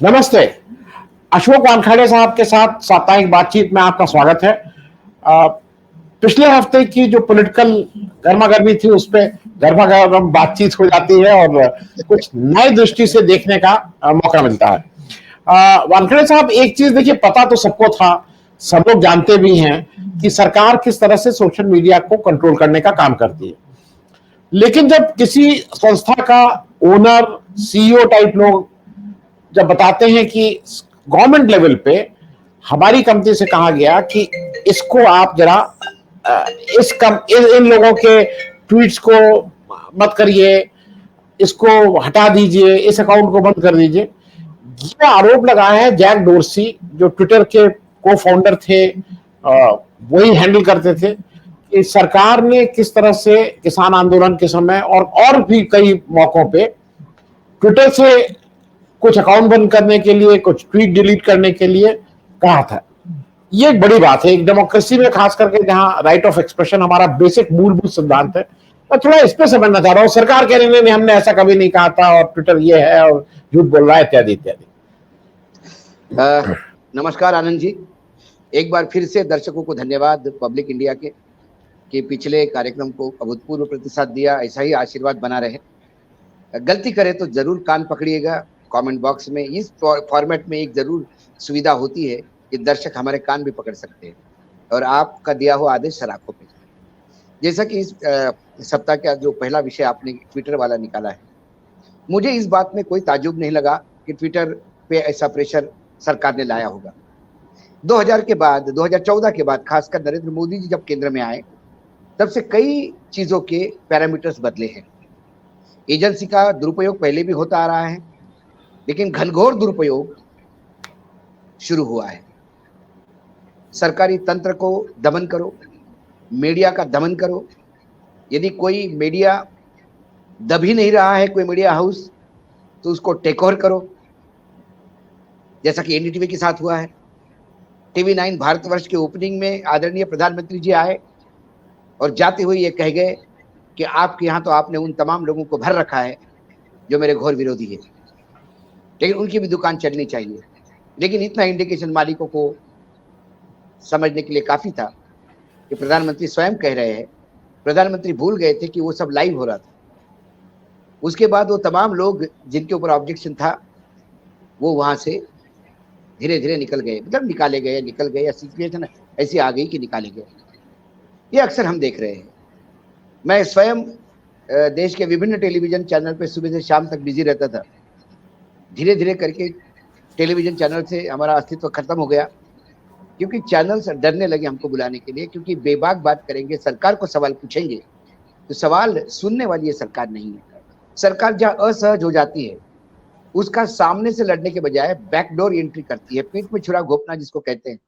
नमस्ते। अशोक वानखेड़े साहब के साथ साप्ताहिक बातचीत में आपका स्वागत है। अ, पिछले हफ्ते की जो पॉलिटिकल गर्मा गर्मी थी उस पर गर्मा गर्म बातचीत हो जाती है और कुछ नई दृष्टि से देखने का मौका मिलता है। वानखेड़े साहब, एक चीज देखिए, पता तो सबको था, सब लोग जानते भी हैं कि सरकार किस तरह से सोशल मीडिया को कंट्रोल करने का काम करती है। लेकिन जब किसी संस्था का ओनर, सीईओ टाइप लोग जब बताते हैं कि गवर्नमेंट लेवल पे हमारी कंपनी से कहा गया कि इसको आप जरा इन लोगों के ट्वीट्स को मत करिए, इसको हटा दीजिए, इस अकाउंट को बंद कर दीजिए, ये आरोप लगाया है जैक डोर्सी, जो ट्विटर के को फाउंडर थे, वही हैंडल करते थे, कि सरकार ने किस तरह से किसान आंदोलन के समय और भी कई मौकों पे ट्विटर से कुछ अकाउंट बंद करने के लिए, कुछ ट्वीट डिलीट करने के लिए कहा था। ये एक बड़ी बात है एक डेमोक्रेसी में, खास करके जहां राइट ऑफ एक्सप्रेशन हमारा बेसिक मूलभूत सिद्धांत है। मैं थोड़ा इस पे समझना चाह रहा हूँ। सरकार कह रही है हमने ऐसा कभी नहीं कहा था और ट्विटर ये है और झूठ बोल रहा है, इत्यादि इत्यादि। नमस्कार आनंद जी, एक बार फिर से दर्शकों को धन्यवाद पब्लिक इंडिया के कि पिछले कार्यक्रम को अभूतपूर्व प्रतिसाद दिया, ऐसा ही आशीर्वाद बना रहे। गलती करे तो जरूर कान पकड़िएगा, कमेंट बॉक्स में इस फॉर्मेट में एक जरूर सुविधा होती है कि दर्शक हमारे कान भी पकड़ सकते हैं और आपका दिया हुआ आदेश सराखों पे। जैसा कि इस सप्ताह का जो पहला विषय आपने ट्विटर वाला निकाला है, मुझे इस बात में कोई ताजुब नहीं लगा कि ट्विटर पे ऐसा प्रेशर सरकार ने लाया होगा। 2000 के बाद, 2014 के बाद, खासकर नरेंद्र मोदी जी जब केंद्र में आए, तब से कई चीजों के पैरामीटर्स बदले हैं। एजेंसी का दुरुपयोग पहले भी होता आ रहा है, लेकिन घनघोर दुरुपयोग शुरू हुआ है। सरकारी तंत्र को दमन करो, मीडिया का दमन करो। यदि कोई मीडिया दब ही नहीं रहा है, कोई मीडिया हाउस, तो उसको टेक ओवर करो, जैसा कि एनडीटीवी के साथ हुआ है। टीवी 9 भारतवर्ष के ओपनिंग में आदरणीय प्रधानमंत्री जी आए और जाते हुए ये कह गए कि आपके यहाँ तो आपने उन तमाम लोगों को भर रखा है जो मेरे घोर विरोधी है, लेकिन उनकी भी दुकान चलनी चाहिए। लेकिन इतना इंडिकेशन मालिकों को समझने के लिए काफी था कि प्रधानमंत्री स्वयं कह रहे हैं। प्रधानमंत्री भूल गए थे कि वो सब लाइव हो रहा था। उसके बाद वो तमाम लोग जिनके ऊपर ऑब्जेक्शन था, वो वहां से धीरे धीरे निकल गए, मतलब निकाले गए, निकल गए, सिचुएशन ऐसी आ गई कि निकाले गए। ये अक्सर हम देख रहे हैं। मैं स्वयं देश के विभिन्न टेलीविजन चैनल पे सुबह से शाम तक बिजी रहता था। धीरे धीरे करके टेलीविजन चैनल से हमारा अस्तित्व खत्म हो गया, क्योंकि चैनल्स डरने लगे हमको बुलाने के लिए, क्योंकि बेबाक बात करेंगे, सरकार को सवाल पूछेंगे तो सवाल सुनने वाली ये सरकार नहीं है। सरकार जहाँ असहज हो जाती है, उसका सामने से लड़ने के बजाय बैकडोर एंट्री करती है, पीठ में छुरा घोंपना जिसको कहते हैं।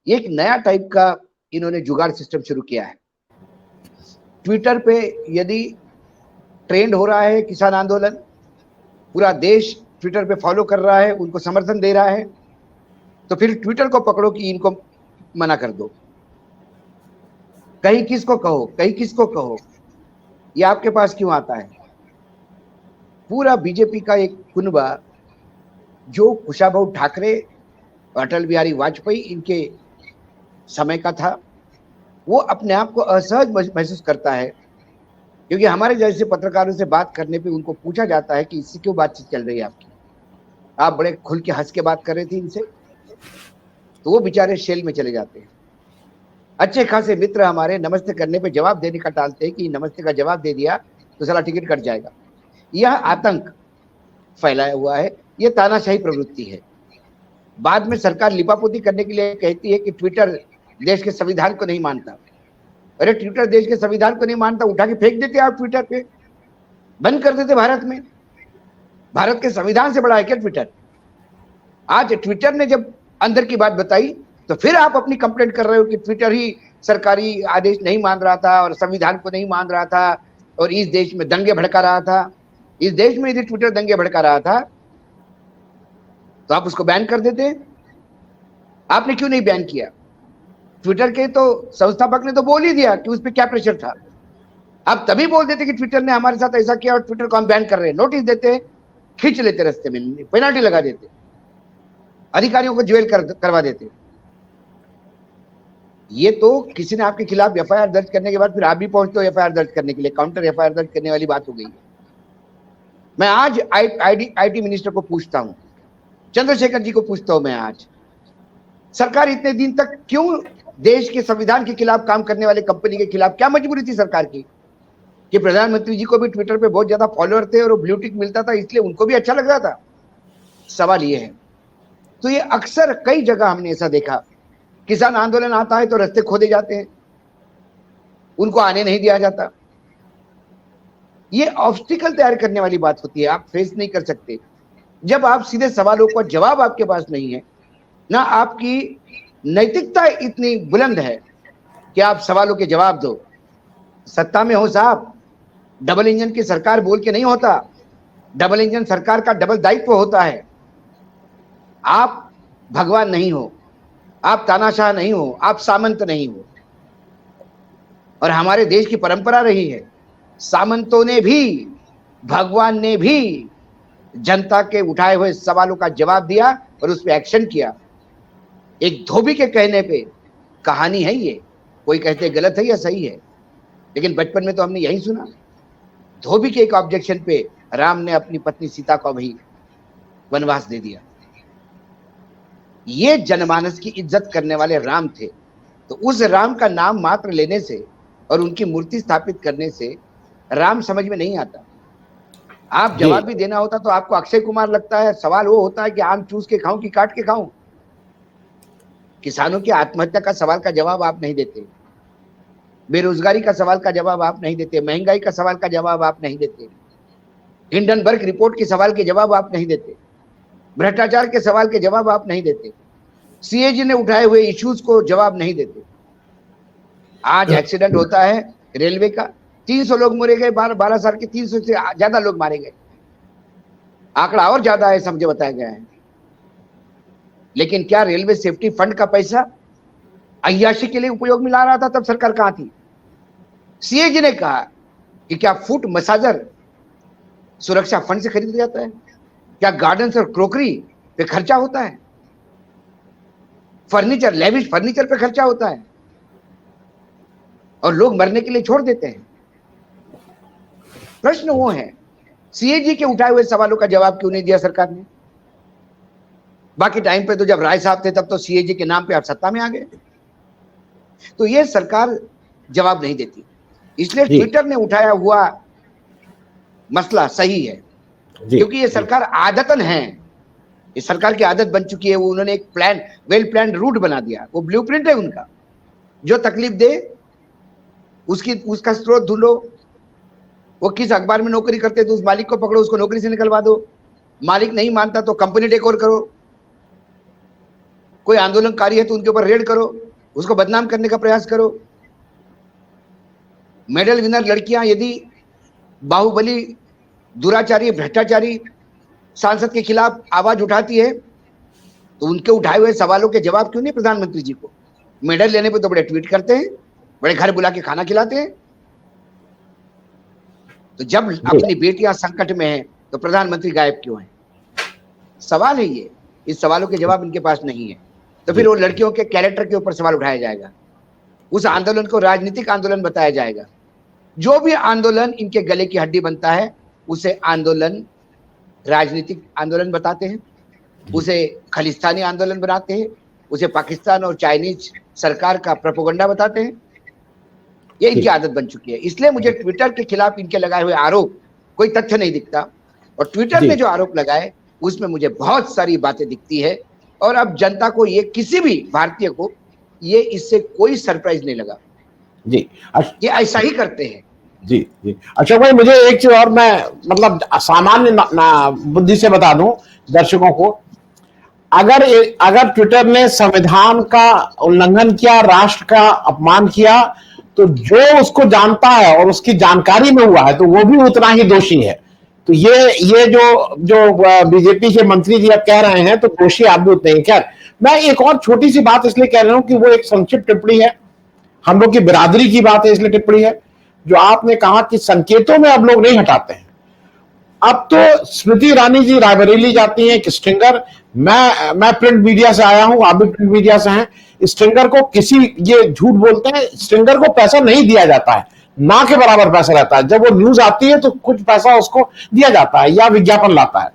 ये एक नया टाइप का इन्होंने जुगाड़ सिस्टम शुरू किया है। ट्विटर पे यदि ट्रेंड हो रहा है किसान आंदोलन, पूरा देश ट्विटर पे फॉलो कर रहा है, उनको समर्थन दे रहा है, तो फिर ट्विटर को पकड़ो कि इनको मना कर दो। कहीं किसको कहो, कहीं किसको कहो, ये आपके पास क्यों आता है? पूरा बीजेपी का एक कुनबा, जो कुशाभाऊ ठाकरे, अटल बिहारी वाजपेयी इनके समय का था, वो अपने आप को असहज महसूस करता है, क्योंकि हमारे जैसे पत्रकारों से बात करने पे उनको पूछा जाता है कि इससे क्यों बातचीत चल रही है आपकी, आप बड़े खुल के हंस के बात कर रहे थे इनसे, तो वो बेचारे शेल में चले जाते हैं। अच्छे खासे मित्र हमारे नमस्ते करने पे जवाब देने का टालते हैं कि नमस्ते का जवाब दे दिया तो साला टिकट कट जाएगा। यह आतंक फैलाया हुआ है, यह तानाशाही प्रवृत्ति है। बाद में सरकार लिपापोती करने के लिए कहती है कि ट्विटर देश के संविधान को नहीं मानता। अरे ट्विटर देश के संविधान को नहीं मानता, उठा के फेंक देते आप ट्विटर पे, बंद कर देते भारत में। भारत के संविधान से बड़ा है क्या ट्विटर? आज ट्विटर ने जब अंदर की बात बताई तो फिर आप अपनी कंप्लेंट कर रहे हो कि ट्विटर ही सरकारी आदेश नहीं मान रहा था और संविधान को नहीं मान रहा था और इस देश में दंगे भड़का रहा था। इस देश में यदि ट्विटर दंगे भड़का रहा था तो आप उसको बैन कर देते। आपने क्यों नहीं बैन किया? ट्विटर के तो संस्थापक ने तो बोल ही दिया कि उस पर क्या प्रेशर था। आप तभी बोल देते कि ट्विटर ने हमारे साथ ऐसा किया और ट्विटर को हम बैन कर रहे हैं, नोटिस देते खींच लेते रास्ते में, पेनल्टी लगा देते, अधिकारियों को जेल करवा देते। ये तो किसी ने आपके खिलाफ एफआईआर दर्ज करने के बाद फिर आप भी पहुंचते हो एफआईआर दर्ज करने के लिए, काउंटर एफआईआर दर्ज करने वाली बात हो गई है। मैं आज आईटी मिनिस्टर को पूछता हूं, चंद्रशेखर जी को पूछता हूं मैं आज, सरकार इतने दिन तक क्यों देश के संविधान के खिलाफ काम करने वाले कंपनी के खिलाफ, क्या मजबूरी थी सरकार की? कि प्रधानमंत्री जी को भी ट्विटर पे बहुत ज्यादा फॉलोअर थे और वो ब्लू टिक मिलता था, इसलिए उनको भी अच्छा लग रहा था? सवाल ये है। तो ये अक्सर कई जगह हमने ऐसा देखा, किसान आंदोलन आता है तो रास्ते खोदे जाते हैं, उनको आने नहीं दिया जाता। ये ऑब्स्टिकल तैयार करने वाली बात होती है, आप फेस नहीं कर सकते जब आप सीधे सवालों का जवाब आपके पास नहीं है, ना आपकी नैतिकता इतनी बुलंद है कि आप सवालों के जवाब दो। सत्ता में हो साहब, डबल इंजन की सरकार बोल के नहीं होता, डबल इंजन सरकार का डबल दायित्व होता है। आप भगवान नहीं हो, आप तानाशाह नहीं हो, आप सामंत नहीं हो। और हमारे देश की परंपरा रही है, सामंतों ने भी, भगवान ने भी जनता के उठाए हुए सवालों का जवाब दिया और उस पर एक्शन किया। एक धोबी के कहने पे कहानी है ये, कोई कहते गलत है या सही है, लेकिन बचपन में तो हमने यही सुना। धोबी के एक ऑब्जेक्शन पे राम ने अपनी पत्नी सीता को भी वनवास दे दिया। ये जनमानस की इज्जत करने वाले राम थे। तो उस राम का नाम मात्र लेने से और उनकी मूर्ति स्थापित करने से राम समझ में नहीं आता। आप जवाब भी देना होता तो आपको अक्षय कुमार लगता है। सवाल वो होता है कि आम चूस के खाऊं कि काट के खाऊं। किसानों की आत्महत्या का सवाल का जवाब आप नहीं देते, बेरोजगारी का सवाल का जवाब आप नहीं देते, महंगाई का सवाल का जवाब आप नहीं देते, हिंडनबर्ग रिपोर्ट के सवाल के जवाब आप नहीं देते, भ्रष्टाचार के सवाल के जवाब आप नहीं देते, सीएजी ने उठाए हुए इश्यूज को जवाब नहीं देते। आज एक्सीडेंट होता है रेलवे का, 300 लोग मरे गए, 12 साल के 300 से ज्यादा लोग मारे गए। आंकड़ा और ज्यादा है, समझे बताया गया है। लेकिन क्या रेलवे सेफ्टी फंड का पैसा अय्याशी के लिए उपयोग में ला रहा था? तब सरकार कहां थी? सीएजी ने कहा कि क्या फुट मसाजर सुरक्षा फंड से खरीदा जाता है? क्या गार्डन्स और क्रोकरी पे खर्चा होता है? फर्नीचर, लेविश फर्नीचर पे खर्चा होता है और लोग मरने के लिए छोड़ देते हैं। प्रश्न वो है, सीएजी के उठाए हुए सवालों का जवाब क्यों नहीं दिया सरकार ने? बाकी टाइम पे तो जब राय साहब थे तब तो सीएजी के नाम पे आप सत्ता में आ गए। तो ये सरकार जवाब नहीं देती, इसलिए ट्विटर ने उठाया हुआ मसला सही है, क्योंकि ये सरकार आदतन है, ये सरकार की आदत बन चुकी है। वो उन्होंने एक प्लान, वेल प्लान रूट बना दिया, वो ब्लूप्रिंट है उनका। जो तकलीफ दे उसका स्रोत ढूंढो। वो किस अखबार में नौकरी करते तो उस मालिक को पकड़ो, उसको नौकरी से निकलवा दो। मालिक नहीं मानता तो कंपनी टेक ओवर करो। कोई आंदोलनकारी है तो उनके ऊपर रेड करो, उसको बदनाम करने का प्रयास करो। मेडल विनर लड़कियां यदि बाहुबली, दुराचारी, भ्रष्टाचारी सांसद के खिलाफ आवाज उठाती है तो उनके उठाए हुए सवालों के जवाब क्यों नहीं प्रधानमंत्री जी को? मेडल लेने पे तो बड़े ट्वीट करते हैं, बड़े घर बुला के खाना खिलाते हैं। तो जब अपनी बेटियां संकट में हैं तो प्रधानमंत्री गायब क्यों हैं? सवाल है ये। इस सवालों के जवाब इनके पास नहीं है, तो फिर वो लड़कियों के कैरेक्टर के ऊपर सवाल उठाया जाएगा। उस आंदोलन को राजनीतिक आंदोलन बताया जाएगा। जो भी आंदोलन इनके गले की हड्डी बनता है उसे आंदोलन, राजनीतिक आंदोलन बताते हैं, उसे खालिस्तानी आंदोलन बनाते हैं, उसे पाकिस्तान और चाइनीज सरकार का प्रोपेगेंडा बताते हैं। ये इनकी आदत बन चुकी है। इसलिए मुझे ट्विटर के खिलाफ इनके लगाए हुए आरोप कोई तथ्य नहीं दिखता, और ट्विटर ने जो आरोप लगाए उसमें मुझे बहुत सारी बातें दिखती है। और अब जनता को, ये किसी भी भारतीय को ये इससे कोई सरप्राइज नहीं लगा जी। ये ऐसा ही करते हैं। जी जी। अच्छा भाई, मुझे एक चीज और, मैं मतलब सामान्य बुद्धि से बता दूं दर्शकों को, अगर ट्विटर ने संविधान का उल्लंघन किया, राष्ट्र का अपमान किया, तो जो उसको जानता है और उसकी जानकारी में हुआ है तो वो भी उतना ही दोषी है। तो ये जो बीजेपी के मंत्री जी अब कह रहे हैं तो दोषी आप भी उतने ही। खैर, मैं एक और छोटी सी बात इसलिए कह रहा हूं कि वो एक संक्षिप्त टिप्पणी है, हम लोग की बिरादरी की बात है इसलिए टिप्पणी है। जो आपने कहा कि संकेतों में अब लोग नहीं हटाते हैं, अब तो स्मृति ईरानी जी रायबरेली जाती हैं, एक स्ट्रिंगर, मैं प्रिंट मीडिया से आया हूं, आप भी प्रिंट मीडिया से हैं, स्ट्रिंगर को किसी, ये झूठ बोलते हैं, स्ट्रिंगर को पैसा नहीं दिया जाता है, ना के बराबर पैसा रहता है, जब वो न्यूज आती है तो कुछ पैसा उसको दिया जाता है या विज्ञापन लाता है।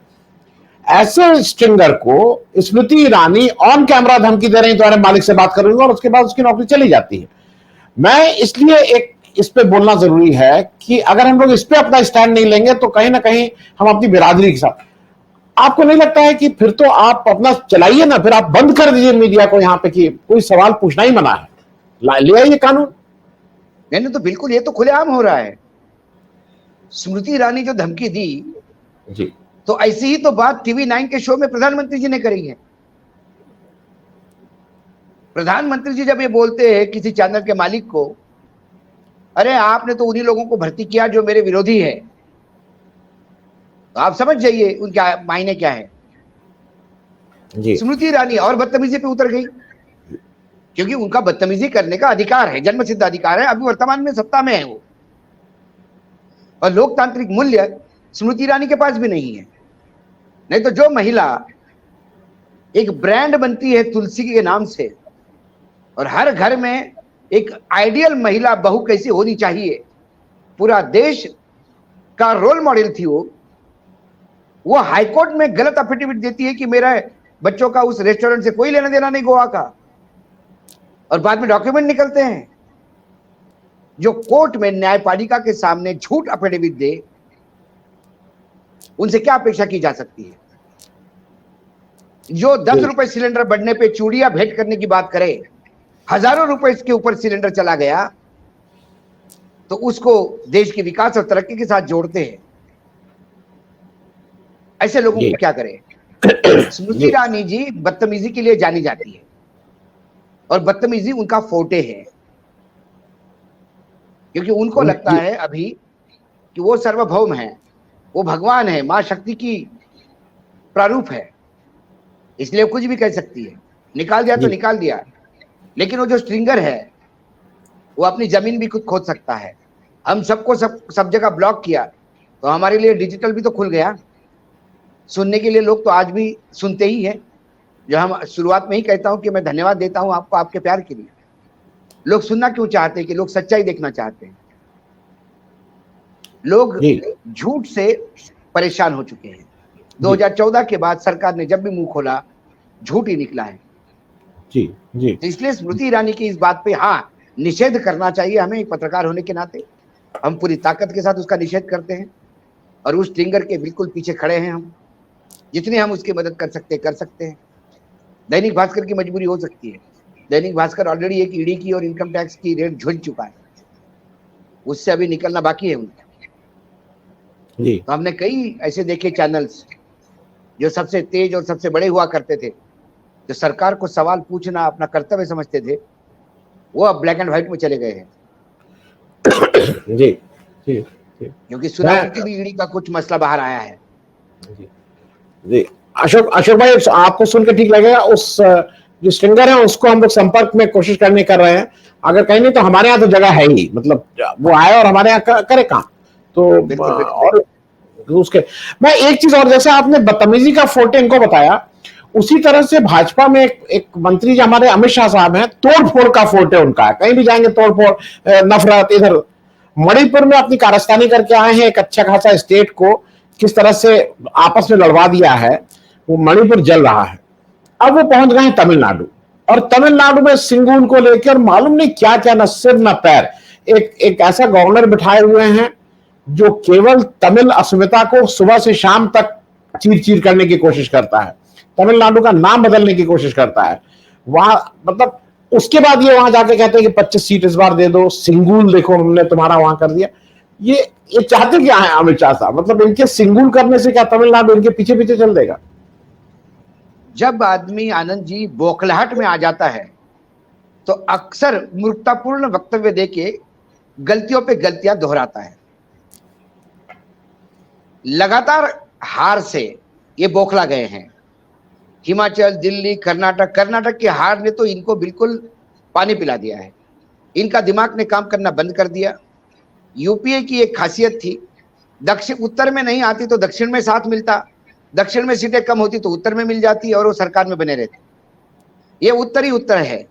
ऐसे स्ट्रिंगर को स्मृति ईरानी ऑन कैमरा धमकी दे रही, तुम्हारे मालिक से बात कर रही हूँ, और उसके बाद उसकी नौकरी चली जाती है। मैं इसलिए एक इस पे बोलना जरूरी है कि अगर हम लोग इस पे अपना स्टैंड नहीं लेंगे तो कहीं ना कहीं हम अपनी बिरादरी के साथ, आपको नहीं लगता है कि फिर तो आप अपना चलाइए ना, फिर आप बंद कर दीजिए मीडिया को यहाँ पे कि कोई सवाल पूछना ही मना है, ले आइए कानून। नहीं तो बिल्कुल, ये तो खुलेआम हो रहा है। स्मृति ईरानी जो धमकी दी जी, तो ऐसी ही तो बात TV9 के शो में प्रधानमंत्री जी ने करी है। प्रधानमंत्री जी जब ये बोलते हैं किसी चैनल के मालिक को, अरे आपने तो उन्हीं लोगों को भर्ती किया जो मेरे विरोधी है, तो आप समझ जाइए उनका मायने क्या है। जी, स्मृति ईरानी और बदतमीजी पे उतर गई, क्योंकि उनका बदतमीजी करने का अधिकार है, जन्मसिद्ध अधिकार है, अभी वर्तमान में सत्ता में है वो, और लोकतांत्रिक मूल्य स्मृति ईरानी के पास भी नहीं है। नहीं तो जो महिला एक ब्रांड बनती है तुलसी के नाम से, और हर घर में एक आइडियल महिला बहू कैसी होनी चाहिए, पूरा देश का रोल मॉडल थी वो हाईकोर्ट में गलत एफिडेविट देती है कि मेरा बच्चों का उस रेस्टोरेंट से कोई लेना देना नहीं गोवा का, और बाद में डॉक्यूमेंट निकलते हैं। जो कोर्ट में न्यायपालिका के सामने झूठ एफिडेविट दे, उनसे क्या अपेक्षा की जा सकती है? जो 10 रुपए सिलेंडर बढ़ने पे चूड़ियां भेंट करने की बात करे, हजारों रुपए इसके ऊपर सिलेंडर चला गया, तो उसको देश के विकास और तरक्की के साथ जोड़ते हैं। ऐसे लोगों को क्या करें? स्मृति ईरानी जी बदतमीजी के लिए जानी जाती है, और बदतमीजी उनका फोटे है, क्योंकि उनको लगता है अभी कि वो सर्वभौम है, वो भगवान है, मां शक्ति की प्रारूप है, इसलिए कुछ भी कह सकती है। निकाल दिया तो निकाल दिया, लेकिन वो जो स्ट्रिंगर है वो अपनी जमीन भी खुद खोद सकता है। हम सबको सब जगह ब्लॉक किया तो हमारे लिए डिजिटल भी तो खुल गया। सुनने के लिए लोग तो आज भी सुनते ही हैं। जो हम शुरुआत में ही कहता हूं कि मैं धन्यवाद देता हूं आपको आपके प्यार के लिए। लोग सुनना क्यों चाहते हैं? कि लोग सच्चाई देखना चाहते हैं। लोग झूठ से परेशान हो चुके हैं। 2014 के बाद सरकार ने जब भी मुंह खोला झूठ ही निकला है। जी जी, तो इसलिए स्मृति ईरानी की इस बात पे हाँ निषेध करना चाहिए हमें। एक पत्रकार होने के नाते हम पूरी ताकत के साथ उसका निषेध करते हैं, और उस स्ट्रिंगर के बिल्कुल पीछे खड़े हैं। हम जितनी हम उसकी मदद कर सकते हैं। दैनिक भास्कर की मजबूरी हो सकती है। दैनिक भास्कर ऑलरेडी एक ईडी की और इनकम टैक्स की रेट झुल चुका है, उससे अभी निकलना बाकी है उनका। तो हमने कई ऐसे देखे चैनल्स जो सबसे तेज और सबसे बड़े हुआ करते थे, जो सरकार को सवाल पूछना अपना कर्तव्य समझते थे, वो अब ब्लैक एंड व्हाइट में चले गए हैं। जी जी, क्योंकि सुनावती भी ईडी का कुछ मसला बाहर आया है। जी, अशोक भाई, आपको सुन के ठीक लगेगा, उस जो स्ट्रिंगर है उसको हम लोग संपर्क में कोशिश करने कर रहे हैं। अगर कहीं नहीं तो हमारे यहाँ तो जगह है ही, मतलब वो आए और हमारे यहाँ करे काम तो बिल्कुल। और उसके मैं एक चीज और, जैसे आपने बदतमीजी का फोटे इनको बताया, उसी तरह से भाजपा में एक मंत्री जो हमारे अमित शाह साहब हैं, तोड़ फोड़ का फोटे उनका है। कहीं भी जाएंगे तोड़ फोड़, नफरत। इधर मणिपुर में अपनी कारस्तानी करके आए हैं, एक अच्छा खासा स्टेट को किस तरह से आपस में लड़वा दिया है, वो मणिपुर जल रहा है। अब वो पहुंच गए हैं तमिलनाडु, और तमिलनाडु में सिंगूर को लेकर मालूम नहीं क्या क्या, न सिर न पैर। एक ऐसा गवर्नर बिठाए हुए हैं जो केवल तमिल अस्मिता को सुबह से शाम तक चीर चीर करने की कोशिश करता है, तमिलनाडु का नाम बदलने की कोशिश करता है। वहां मतलब उसके बाद ये वहां जाके कहते हैं कि 25 सीट इस बार दे दो, सिंगूल देखो हमने तुम्हारा वहां कर दिया। ये चाहते क्या है अमित शाह साहब? मतलब इनके सिंगूल करने से क्या तमिलनाडु इनके पीछे पीछे चल देगा? जब आदमी आनंद जी बौखलाहट में आ जाता है तो अक्सर मूर्खतापूर्ण वक्तव्य देके गलतियों पे गलतियां दोहराता है। लगातार हार से ये बौखला गए हैं। हिमाचल, दिल्ली, कर्नाटक की हार ने तो इनको बिल्कुल पानी पिला दिया है। इनका दिमाग ने काम करना बंद कर दिया। यूपीए की एक खासियत थी दक्षिण उत्तर में नहीं आती तो दक्षिण में साथ मिलता, दक्षिण में सीटें कम होती तो उत्तर में मिल जाती और वो सरकार में बने रहते। ये उत्तर ही उत्तर है,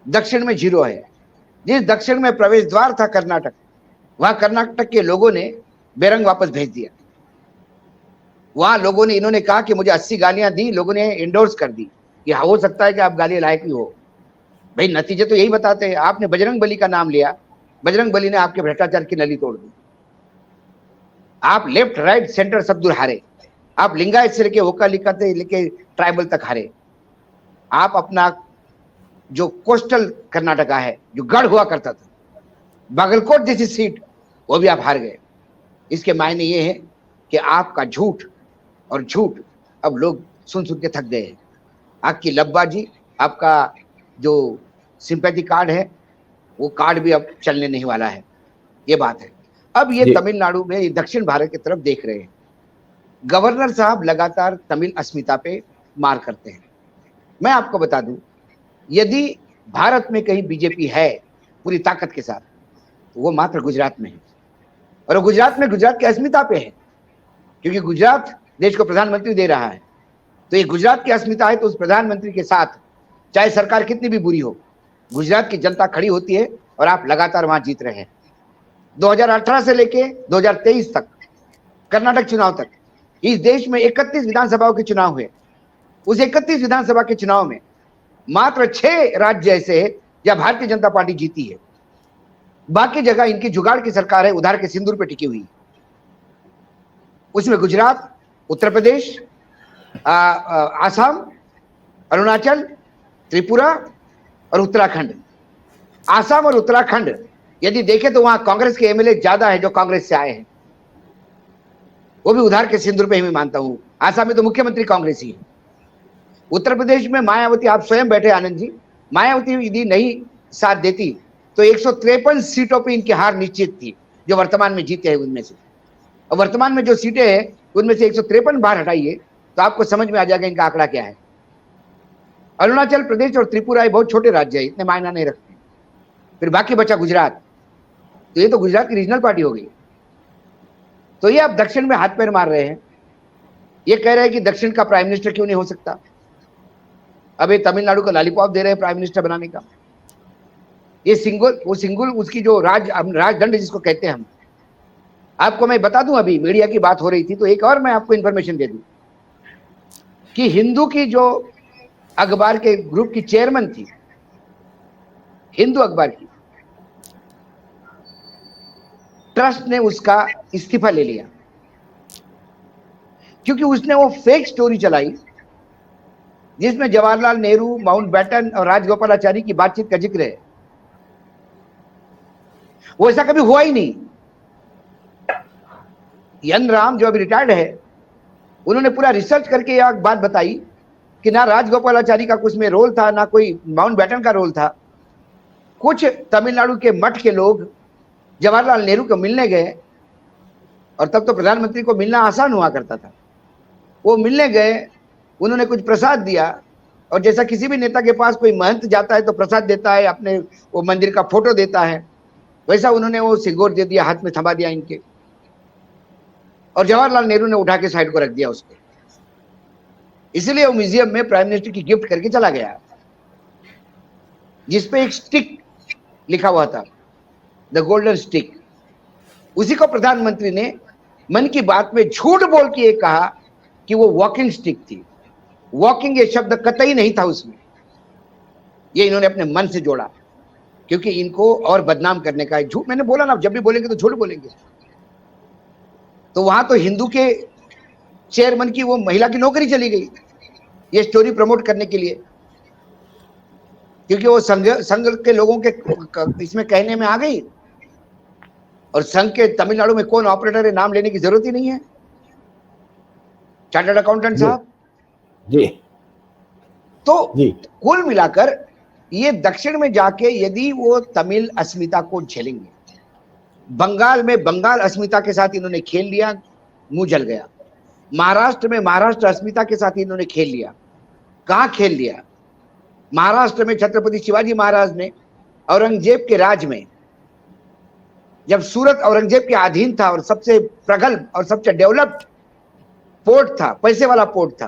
दक्षिण में जीरो है। जिस दक्षिण में प्रवेश द्वार था कर्नाटक, वहां कर्नाटक के लोगों ने बेरंग वापस भेज दिया। वहां लोगों ने, इन्होंने कहा कि मुझे 80 गालियां दी, लोगों ने इंडोर्स कर दी कि हो सकता है कि आप गाली लायक भी हो। भाई नतीजे तो यही बताते हैं। आपने बजरंग बली का नाम लिया, बजरंग बली ने आपके भ्रष्टाचार की नली तोड़ दी। आप लेफ्ट राइट सेंटर सब दूर हारे। आप लिंगायत से लेके वोकालिका से लेके ट्राइबल तक हारे। आप अपना जो कोस्टल कर्नाटका है, जो गढ़ हुआ करता था, बागलकोट जैसी सीट, वो भी आप हार गए। इसके मायने ये है कि आपका झूठ और झूठ अब लोग सुन सुन के थक गए हैं। आपकी लब्बाजी, आपका जो सिंपैथी कार्ड है, वो कार्ड भी अब चलने नहीं वाला है। ये बात है। अब ये तमिलनाडु में, ये दक्षिण भारत की तरफ देख रहे हैं। गवर्नर साहब लगातार तमिल अस्मिता पे मार करते हैं। मैं आपको बता दूं, यदि भारत में कहीं बीजेपी है पूरी ताकत के साथ, तो वो मात्र गुजरात में है। और वो गुजरात में गुजरात की अस्मिता पे है, क्योंकि गुजरात देश को प्रधानमंत्री दे रहा है। तो ये गुजरात की अस्मिता है, तो उस प्रधानमंत्री के साथ चाहे सरकार कितनी भी बुरी हो, गुजरात की जनता खड़ी होती है और आप लगातार वहां जीत रहे हैं। 2018 से लेके 2023 तक, कर्नाटक चुनाव तक, इस देश में 31 विधानसभाओं के चुनाव हुए। उस 31 विधानसभा के चुनाव में मात्र 6 राज्य ऐसे हैं जहां भारतीय जनता पार्टी जीती है। बाकी जगह इनकी जुगाड़ की सरकार है, उधार के सिंदूर पे टिकी हुई। उसमें गुजरात, उत्तर प्रदेश, आसाम, अरुणाचल, त्रिपुरा और उत्तराखंड। आसाम और उत्तराखंड यदि देखें तो वहां कांग्रेस के एमएलए ज्यादा है जो कांग्रेस से आए हैं। वो भी उधार के सिंदूर पे ही मैं मानता हूं। आसाम में तो मुख्यमंत्री कांग्रेस ही है। उत्तर प्रदेश में मायावती, आप स्वयं बैठे आनंद जी, मायावती यदि नहीं साथ देती तो 153 सीटों पे इनकी हार निश्चित थी, जो वर्तमान में जीते हैं उनमें से। और वर्तमान में जो सीटें हैं उनमें से 153 बार हटाइए तो आपको समझ में आ जाएगा इनका आंकड़ा क्या है। अरुणाचल प्रदेश और त्रिपुरा बहुत छोटे राज्य है, इतने मायना नहीं रखते। फिर बाकी बचा गुजरात, तो ये तो गुजरात की रीजनल पार्टी हो गई। तो ये आप दक्षिण में हाथ पैर मार रहे हैं। ये कह रहे हैं कि दक्षिण का प्राइम मिनिस्टर क्यों नहीं हो सकता। अब ये तमिलनाडु का लॉलीपॉप दे रहे हैं प्राइम मिनिस्टर बनाने का। ये सिंगल उसकी जो राजदंड जिसको कहते हैं हम, आपको मैं बता दूं, अभी मीडिया की बात हो रही थी तो एक और मैं आपको इंफॉर्मेशन दे दूं कि हिंदू की जो अखबार के ग्रुप की चेयरमैन थी, हिंदू अखबार की, ट्रस्ट ने उसका इस्तीफा ले लिया, क्योंकि उसने वो फेक स्टोरी चलाई जिसमें जवाहरलाल नेहरू, माउंटबेटन और राजगोपालाचारी की बातचीत का जिक्र है। वो ऐसा कभी हुआ ही नहीं। यन राम जो अभी रिटायर्ड है, उन्होंने पूरा रिसर्च करके यह बात बताई कि ना राजगोपालाचारी का कुछ में रोल था, ना कोई माउंटबेटन का रोल था। कुछ तमिलनाडु के मठ के लोग जवाहरलाल नेहरू को मिलने गए, और तब तो प्रधानमंत्री को मिलना आसान हुआ करता था। वो मिलने गए, उन्होंने कुछ प्रसाद दिया, और जैसा किसी भी नेता के पास कोई महंत जाता है तो प्रसाद देता है, अपने वो मंदिर का फोटो देता है, वैसा उन्होंने वो सिंगोर दे दिया, हाथ में थमा दिया इनके, और जवाहरलाल नेहरू ने उठा के साइड को रख दिया उसको। इसलिए वो म्यूजियम में प्राइम मिनिस्टर की गिफ्ट करके चला गया, जिसपे एक स्टिक लिखा हुआ था, द गोल्डन स्टिक। उसी को प्रधानमंत्री ने मन की बात में झूठ बोल के ये कहा कि वो वॉकिंग स्टिक थी। वॉकिंग ये शब्द कतई नहीं था उसमें। ये इन्होंने अपने मन से जोड़ा, क्योंकि इनको और बदनाम करने का झूठ। मैंने बोला ना, जब भी बोलेंगे तो झूठ बोलेंगे। तो वहां तो हिंदू के चेयरमैन की वो महिला की नौकरी चली गई ये स्टोरी प्रमोट करने के लिए, क्योंकि वो संघ के लोगों के इसमें कहने में आ गई। और संघ के तमिलनाडु में कौन ऑपरेटर है, नाम लेने की जरूरत ही नहीं है, चार्टर्ड अकाउंटेंट साहब जी। तो कुल मिलाकर ये दक्षिण में जाके यदि वो तमिल अस्मिता को झेलेंगे, बंगाल में बंगाल अस्मिता के साथ इन्होंने खेल लिया, मुंह जल गया। महाराष्ट्र में महाराष्ट्र अस्मिता के साथ इन्होंने खेल लिया। कहां खेल लिया? महाराष्ट्र में छत्रपति शिवाजी महाराज ने औरंगजेब के राज में जब सूरत औरंगजेब के अधीन था और सबसे प्रगल्भ और सबसे डेवलप्ड पोर्ट था, पैसे वाला पोर्ट था,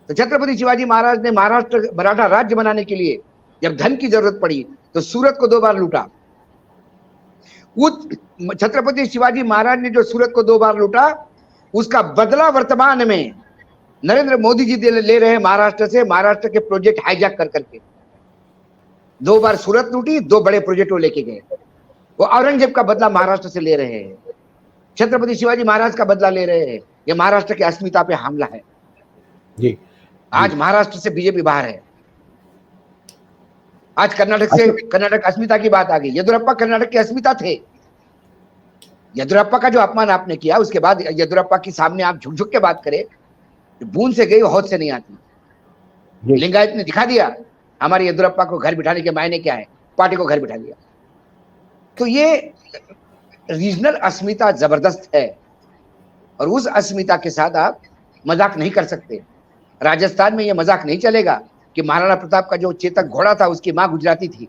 तो छत्रपति शिवाजी महाराज ने महाराष्ट्र मराठा राज्य बनाने के लिए जब धन की जरूरत पड़ी तो सूरत को 2 बार लूटा। उस छत्रपति शिवाजी महाराज ने जो सूरत को 2 बार लूटा, उसका बदला वर्तमान में नरेंद्र मोदी जी ले रहे हैं महाराष्ट्र से, महाराष्ट्र के प्रोजेक्ट हाईजैक कर करके। 2 बार सूरत लूटी, 2 बड़े प्रोजेक्ट वो लेके गए। वो औरंगजेब का बदला महाराष्ट्र से ले रहे हैं, छत्रपति शिवाजी महाराज का बदला ले रहे हैं। ये महाराष्ट्र की अस्मिता पे हमला है जी। आज महाराष्ट्र से बीजेपी बाहर है। आज कर्नाटक से कर्नाटक अस्मिता की बात आ गई। येदियुरप्पा कर्नाटक की अस्मिता थे। येदियुरप्पा का जो अपमान आपने किया, उसके बाद येदियुरप्पा के सामने आप झुक झुक के बात करें, बूंद से गई हौद से नहीं आती। लिंगायत ने दिखा दिया हमारे येदियुरप्पा को घर बिठाने के मायने क्या है, पार्टी को घर बिठा दिया। तो ये रीजनल अस्मिता जबरदस्त है और उस अस्मिता के साथ आप मजाक नहीं कर सकते। राजस्थान में ये मजाक नहीं चलेगा कि महाराणा प्रताप का जो चेतक घोड़ा था उसकी मां गुजराती थी।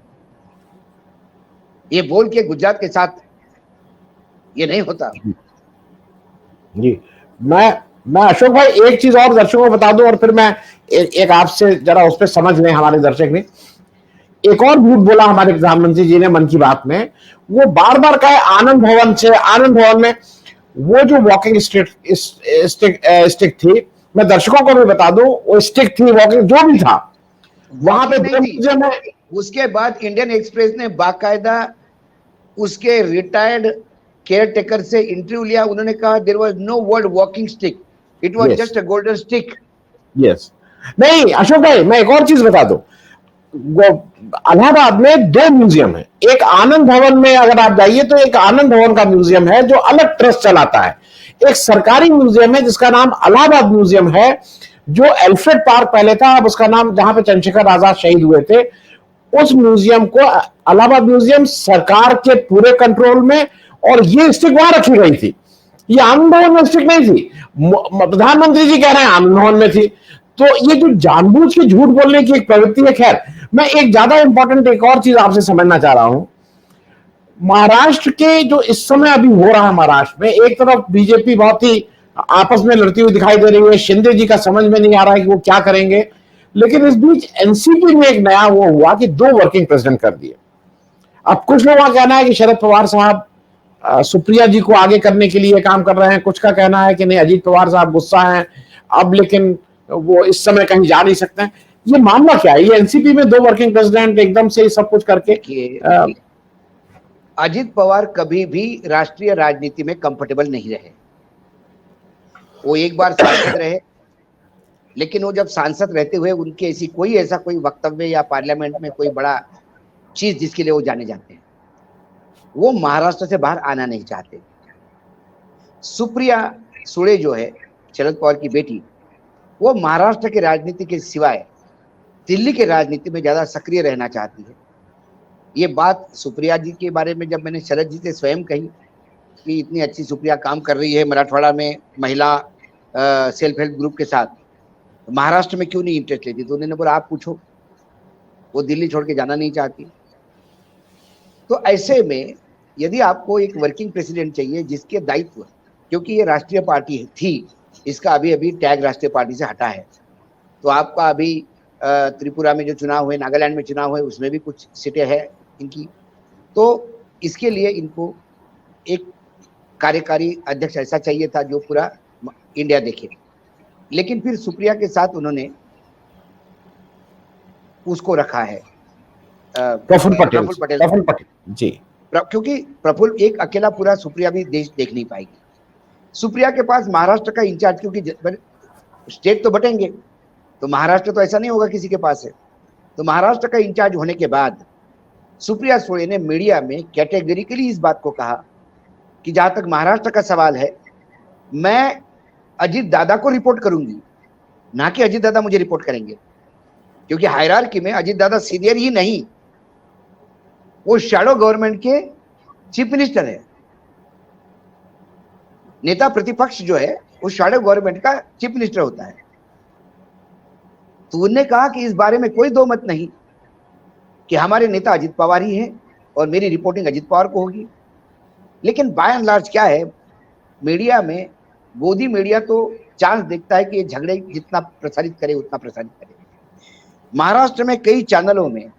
ये बोल के गुजरात के साथ ये नहीं होता जी। मैं अशोक भाई एक चीज और दर्शकों को बता दूं और फिर मैं एक आपसे जरा उस पर समझ लें हमारे दर्शक ने। एक और झूठ बोला हमारे प्रधानमंत्री जी ने मन की बात में, वो बार बार कहे आनंद भवन से, आनंद भवन में वो जो वॉकिंग स्टिक थी, मैं दर्शकों को भी बता दूं, वो स्टिक थी, वॉकिंग जो भी था, वहां पे म्यूजियम है। उसके बाद इंडियन एक्सप्रेस ने बाकायदा उसके रिटायर्ड केयर टेकर से इंटरव्यू लिया। उन्होंने कहा there was no word walking stick, it was just a golden stick. Yes, नहीं अशोक भाई मैं एक और चीज बता दूं, इलाहाबाद में 2 म्यूजियम है। एक आनंद भवन में अगर आप जाइए तो एक आनंद भवन का म्यूजियम है जो अलग ट्रस्ट चलाता है। एक सरकारी म्यूजियम है जिसका नाम इलाहाबाद म्यूजियम है, जो एल्फ्रेड पार्क पहले था, अब उसका नाम, जहां पे चंद्रशेखर आजाद शहीद हुए थे, उस म्यूजियम को इलाहाबाद म्यूजियम सरकार के पूरे कंट्रोल में, और ये स्टिक वहां रखी गई थी। ये आनंद भवन में स्टिक नहीं थी। प्रधानमंत्री जी कह रहे हैं आनंद भवन में थी। तो ये जो जानबूझ के झूठ बोलने की एक प्रवृत्ति है। खैर, मैं एक ज्यादा इंपॉर्टेंट एक और चीज आपसे समझना चाह रहा हूं। महाराष्ट्र के जो इस समय अभी हो रहा है महाराष्ट्र में, एक तरफ बीजेपी बहुत ही आपस में लड़ती हुई दिखाई दे रही है, शिंदे जी का समझ में नहीं आ रहा है कि वो क्या करेंगे, लेकिन इस बीच एनसीपी में एक नया वो हुआ कि 2 वर्किंग प्रेसिडेंट कर दिए। अब कुछ लोगों का कहना है कि शरद पवार साहब सुप्रिया जी को आगे करने के लिए काम कर रहे हैं, कुछ का कहना है कि नहीं अजीत पवार साहब गुस्सा हैं अब, लेकिन वो इस समय कहीं जा नहीं सकते हैं। ये मामला क्या है? ये एनसीपी में 2 वर्किंग प्रेसिडेंट एकदम से सब कुछ करके। अजीत पवार कभी भी राष्ट्रीय राजनीति में कंफर्टेबल नहीं रहे। वो एक बार सांसद रहे, लेकिन वो जब सांसद रहते हुए उनके ऐसा कोई वक्तव्य या पार्लियामेंट में कोई बड़ा चीज जिसके लिए वो जाने जाते हैं, वो महाराष्ट्र से बाहर आना नहीं चाहते। सुप्रिया सुळे जो है शरद पवार की बेटी, वो महाराष्ट्र के राजनीति के सिवाय दिल्ली के राजनीति में ज्यादा सक्रिय रहना चाहती है। ये बात सुप्रिया जी के बारे में जब मैंने शरद जी से स्वयं कही कि इतनी अच्छी सुप्रिया काम कर रही है मराठवाड़ा में महिला सेल्फ हेल्प ग्रुप के साथ, तो महाराष्ट्र में क्यों नहीं इंटरेस्ट लेती, तो उन्होंने बोला आप पूछो, वो दिल्ली छोड़ के जाना नहीं चाहती। तो ऐसे में यदि आपको एक वर्किंग प्रेसिडेंट चाहिए जिसके दायित्व, क्योंकि ये राष्ट्रीय पार्टी थी, इसका अभी अभी टैग राष्ट्रीय पार्टी से हटा है, तो आपका अभी त्रिपुरा में जो चुनाव हुए, नागालैंड में चुनाव हुए, उसमें भी कुछ सीटें हैं इनकी, तो इसके लिए इनको एक कार्यकारी अध्यक्ष ऐसा चाहिए था जो पूरा इंडिया देखे। लेकिन फिर सुप्रिया के साथ उन्होंने उसको रखा है प्रफुल्ल पटेल जी, क्योंकि प्रफुल्ल एक अकेला पूरा सुप्रिया भी देश देख नहीं पाएगी। सुप्रिया के पास महाराष्ट्र का इंचार्ज, क्योंकि स्टेट तो बटेंगे, तो महाराष्ट्र तो ऐसा नहीं होगा किसी के पास है, तो महाराष्ट्र का इंचार्ज होने के बाद सुप्रिया सुळे ने मीडिया में कैटेगरिकली इस बात को कहा कि जहां तक महाराष्ट्र का सवाल है, मैं अजीत दादा को रिपोर्ट करूंगी, ना कि अजीत दादा मुझे रिपोर्ट करेंगे, क्योंकि हायरार्की में अजीत दादा सीनियर ही नहीं, वो शैडो गवर्नमेंट के चीफ मिनिस्टर है। नेता प्रतिपक्ष जो है वो शैडो गवर्नमेंट का चीफ मिनिस्टर होता है। तो उन्होंने कहा कि इस बारे में कोई दो मत नहीं कि हमारे नेता अजीत पवार ही हैं और मेरी रिपोर्टिंग अजीत पवार को होगी। लेकिन बाय एंड लार्ज क्या है, मीडिया में गोदी मीडिया तो चांस देखता है कि ये झगड़े जितना प्रसारित करे उतना प्रसारित करे। महाराष्ट्र में कई चैनलों में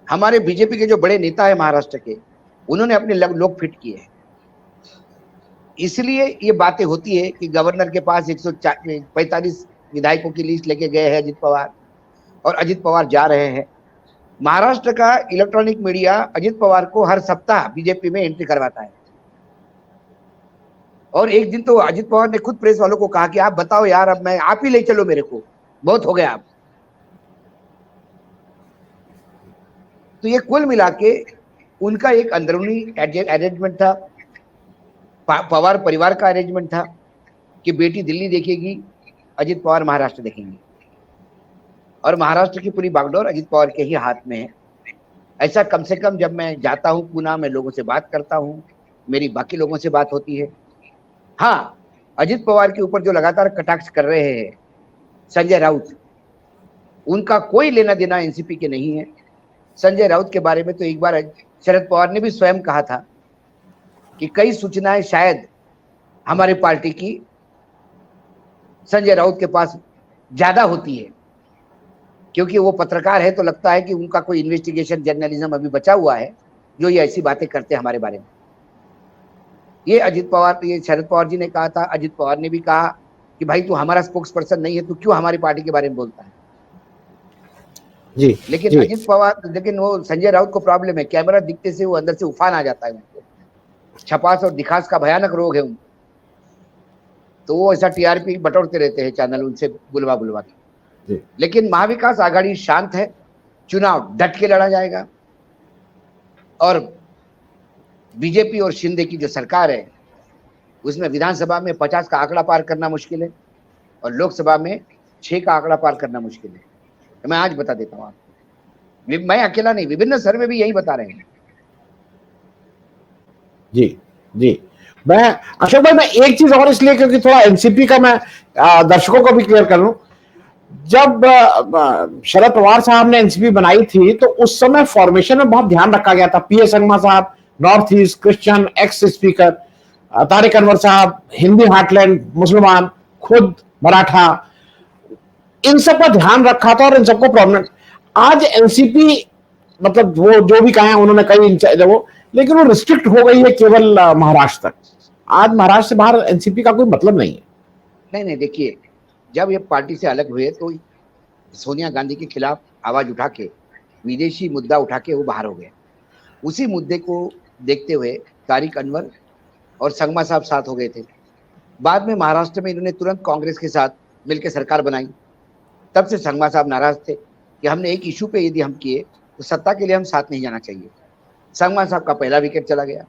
हमारे बीजेपी के जो बड़े नेता है महाराष्ट्र के, उन्होंने अपने लोग फिट किए हैं। इसलिए ये बातें होती है कि गवर्नर के पास 145 विधायकों की लिस्ट लेके गए हैं अजित पवार, और अजित पवार जा रहे हैं। महाराष्ट्र का इलेक्ट्रॉनिक मीडिया अजित पवार को हर सप्ताह बीजेपी में एंट्री करवाता है, और एक दिन तो अजित पवार ने खुद प्रेस वालों को कहा कि आप बताओ यार, अब मैं आप ही ले चलो, मेरे को बहुत हो गया आप। तो ये कुल मिला के उनका एक अंदरूनी अरेंजमेंट था, पवार परिवार का अरेंजमेंट था कि बेटी दिल्ली देखेगी, अजित पवार महाराष्ट्र देखेंगे, और महाराष्ट्र की पूरी बागडोर अजित पवार के ही हाथ में है। ऐसा कम से कम जब मैं जाता हूं पुणे, मैं लोगों से बात करता हूं, मेरी बाकी लोगों से बात होती है। हाँ, अजित पवार के ऊपर जो लगातार कटाक्ष कर रहे हैं संजय राउत, उनका कोई लेना देना एनसीपी के नहीं है। संजय राउत के बारे में तो एक बार शरद पवार ने भी स्वयं कहा था कि कई सूचनाएं शायद हमारी पार्टी की संजय राउत के पास ज्यादा होती है, क्योंकि वो पत्रकार है, तो लगता है कि उनका कोई इन्वेस्टिगेशन जर्नलिज्म अभी बचा हुआ है जो ये ऐसी बातें करते हैं हमारे बारे में। ये अजित पवार, ये शरद पवार जी ने कहा था, अजित पवार ने भी कहा कि भाई तू हमारा स्पोक्स पर्सन नहीं है, तू क्यों हमारी पार्टी के बारे में बोलता है। जी, लेकिन जी। अजित पवार, लेकिन वो संजय राउत को प्रॉब्लम है, कैमरा दिखते से वो अंदर से उफान आ जाता है उनको, छपास और दिखास का भयानक रोग है उनको, तो वो ऐसा टीआरपी बटोरते रहते हैं चैनल उनसे बुलवा बुलवा के। लेकिन महाविकास आघाड़ी शांत है, चुनाव डट के लड़ा जाएगा, और बीजेपी और शिंदे की जो सरकार है उसमें विधानसभा में 50 का आंकड़ा पार करना मुश्किल है, और लोकसभा में 6 का आंकड़ा पार करना मुश्किल है। तो मैं आज बता देता हूं आपको, मैं अकेला नहीं, विभिन्न सर्वे भी यही बता रहे हैं। जी, जी। मैं अशोक भाई, मैं एक चीज और इसलिए, क्योंकि थोड़ा एनसीपी का मैं दर्शकों को भी क्लियर कर लूं। जब शरद पवार साहब ने एनसीपी बनाई थी तो उस समय फॉर्मेशन में बहुत ध्यान रखा गया था। पीए संगमा साहब north east Christian, x speaker Tariq Anwar साहब हिंदी हार्टलैंड मुसलमान, खुद मराठा, इन सब का ध्यान रखा था और इन सबको प्रोमिनेंट। आज एनसीपी, मतलब वो जो भी कहा उन्होंने कई वो, लेकिन वो रिस्ट्रिक्ट हो गई है केवल महाराष्ट्र तक। आज महाराष्ट्र से बाहर एनसीपी का कोई मतलब नहीं है। नहीं, देखिए, जब ये पार्टी से अलग हुए तो सोनिया गांधी के खिलाफ आवाज उठा के, विदेशी मुद्दा उठा के वो बाहर हो गए। उसी मुद्दे को देखते हुए तारिक अनवर और संगमा साहब साथ हो गए थे। बाद में महाराष्ट्र में इन्होंने तुरंत कांग्रेस के साथ मिलकर सरकार बनाई। तब से संगमा साहब नाराज थे कि हमने एक इशू पे यदि हम किए तो सत्ता के लिए हम साथ नहीं जाना चाहिए। संगमा साहब का पहला विकेट चला गया।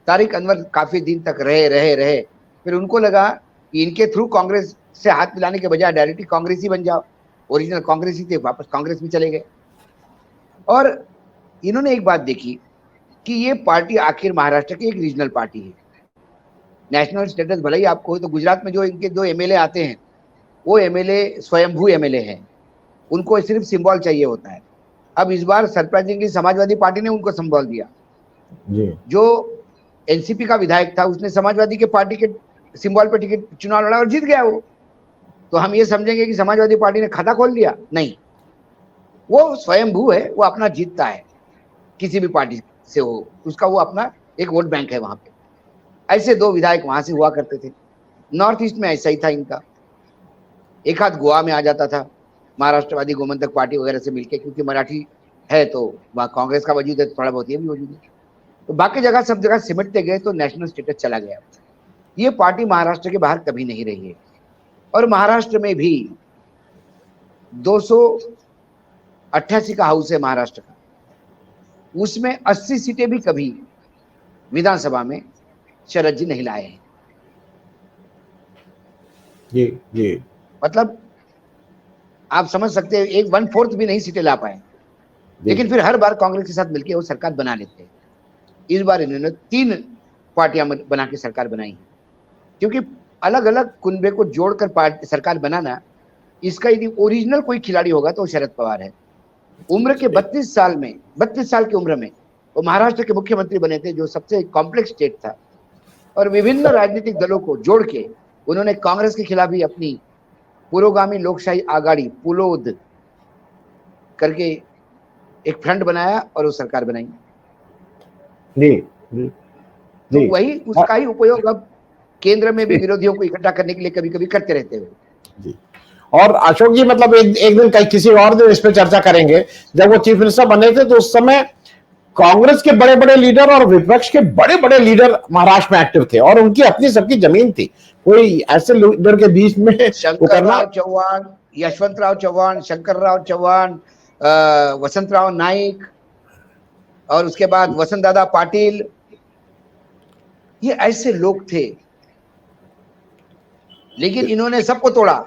तारिक अनवर काफी दिन तक रहे, फिर उनको लगा कि इनके थ्रू कांग्रेस से हाथ मिलाने के बजाय डायरेक्टली कांग्रेस ही बन जाओ, ओरिजिनल कांग्रेस ही थे, वापस कांग्रेस में चले गए। और इन्होंने एक बात देखी कि ये पार्टी आखिर महाराष्ट्र की एक रीजनल पार्टी है। नेशनल स्टेटस भले ही आपको हो, तो गुजरात में जो इनके 2 एमएलए आते हैं वो एमएलए स्वयंभू एमएलए हैं, उनको सिर्फ सिंबल चाहिए होता है। अब इस बार सरप्राइजिंगली समाजवादी पार्टी ने उनको सिंबल दिया जी। जो एनसीपी का विधायक था उसने समाजवादी के पार्टी के सिंबल पे टिकट चुनाव लड़ा और जीत गया वो। तो हम ये समझेंगे कि समाजवादी पार्टी ने खाता खोल लिया? नहीं, वो स्वयंभू है, वो अपना जीतता है, किसी भी पार्टी से हो उसका वो अपना एक वोट बैंक है वहां पे। ऐसे 2 विधायक वहां से हुआ करते थे। नॉर्थ ईस्ट में ऐसा ही था इनका, एक हाथ गोवा में आ जाता था महाराष्ट्रवादी गोमंतक पार्टी वगैरह से मिलके, क्योंकि मराठी है तो वहाँ कांग्रेस का वजूद है, थोड़ा बहुत ये भी वजूद है। तो बाकी जगह सब जगह सिमटते गए तो नेशनल स्टेटस चला गया। ये पार्टी महाराष्ट्र के बाहर कभी नहीं रही है। और महाराष्ट्र में भी 288 का हाउस है महाराष्ट्र का, उसमें 80 सीटें भी कभी विधानसभा में शरद जी नहीं लाए हैं। जी। मतलब आप समझ सकते हैं, एक 1/4 भी नहीं सीटें ला पाए, लेकिन फिर हर बार कांग्रेस के साथ मिलकर वो सरकार बना लेते हैं। इस बार इन्होंने 3 पार्टियां बना के सरकार बनाई, क्योंकि अलग अलग कुनबे को जोड़कर सरकार बनाना, इसका यदि ओरिजिनल कोई खिलाड़ी होगा तो शरद पवार है। उम्र के 32 साल की उम्र में वो महाराष्ट्र के मुख्यमंत्री बने थे, जो सबसे कॉम्प्लेक्स स्टेट था, और विभिन्न राजनीतिक दलों को जोड़ के उन्होंने कांग्रेस के खिलाफ ही अपनी पुरोगामी लोकशाही आघाड़ी पुलोद करके एक फ्रंट बनाया और वो सरकार बनाई। जी जी तो जी वही उसका ही उपयोग अब केंद्र में भी विरोधियों को इकट्ठा करने के लिए कभी कभी करते रहते हैं। जी। और अशोक जी मतलब एक दिन कहीं किसी और दिन इस पे चर्चा करेंगे। जब वो चीफ मिनिस्टर बने थे तो उस समय कांग्रेस के बड़े बड़े लीडर और विपक्ष के बड़े बड़े लीडर महाराष्ट्र में एक्टिव थे और उनकी अपनी सबकी जमीन थी। कोई ऐसे लीडर के बीच में वो करना। शंकरराव चव्हाण, यशवंतराव चव्हाण, शंकरराव चव्हाण, वसंतराव नाईक, और उसके बाद वसंत दादा पाटिल, ये ऐसे लोग थे, लेकिन इन्होंने सबको तोड़ा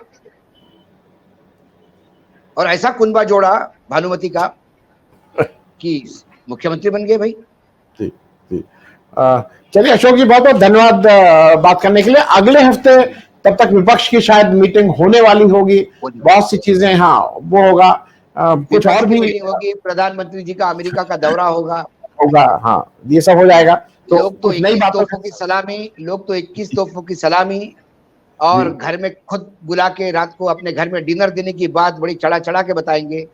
और ऐसा कुनबा जोड़ा भानुमति का कि मुख्यमंत्री बन गए भाई। जी जी चलिए अशोक जी, बहुत बहुत धन्यवाद बात करने के लिए। अगले हफ्ते तब तक विपक्ष की शायद मीटिंग होने वाली होगी, बहुत सी चीजें, हाँ वो होगा, कुछ और भी मीटिंग होगी, प्रधानमंत्री जी का अमेरिका का दौरा होगा, हाँ ये सब हो जाएगा। तो लोग तो कुछ नई 21 बातों तोपों की सलामी, लोग तो 21 तोपों की सलामी और घर में खुद बुला के रात को अपने घर में डिनर देने की बात बड़ी चढ़ा चढ़ा के बताएंगे।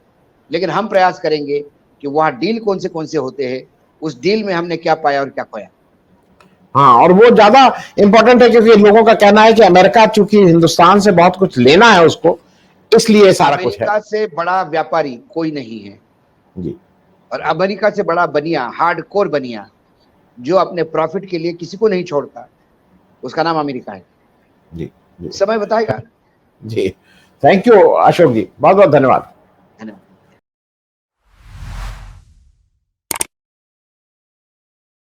लेकिन हम प्रयास करेंगे कि वहाँ डील कौन से होते हैं, उस डील में हमने क्या पाया और क्या खोया। हाँ, और वो ज्यादा इंपॉर्टेंट है क्योंकि लोगों का कहना है कि अमेरिका चूंकि हिंदुस्तान से बहुत कुछ लेना है उसको, इसलिए सारा कुछ है। अमेरिका से बड़ा व्यापारी कोई नहीं है जी। और अमेरिका से बड़ा बनिया, हार्डकोर बनिया, जो अपने प्रॉफिट के लिए किसी को नहीं छोड़ता, उसका नाम अमेरिका है। जी, जी। समय बताएगा। जी, थैंक यू अशोक जी, बहुत बहुत धन्यवाद।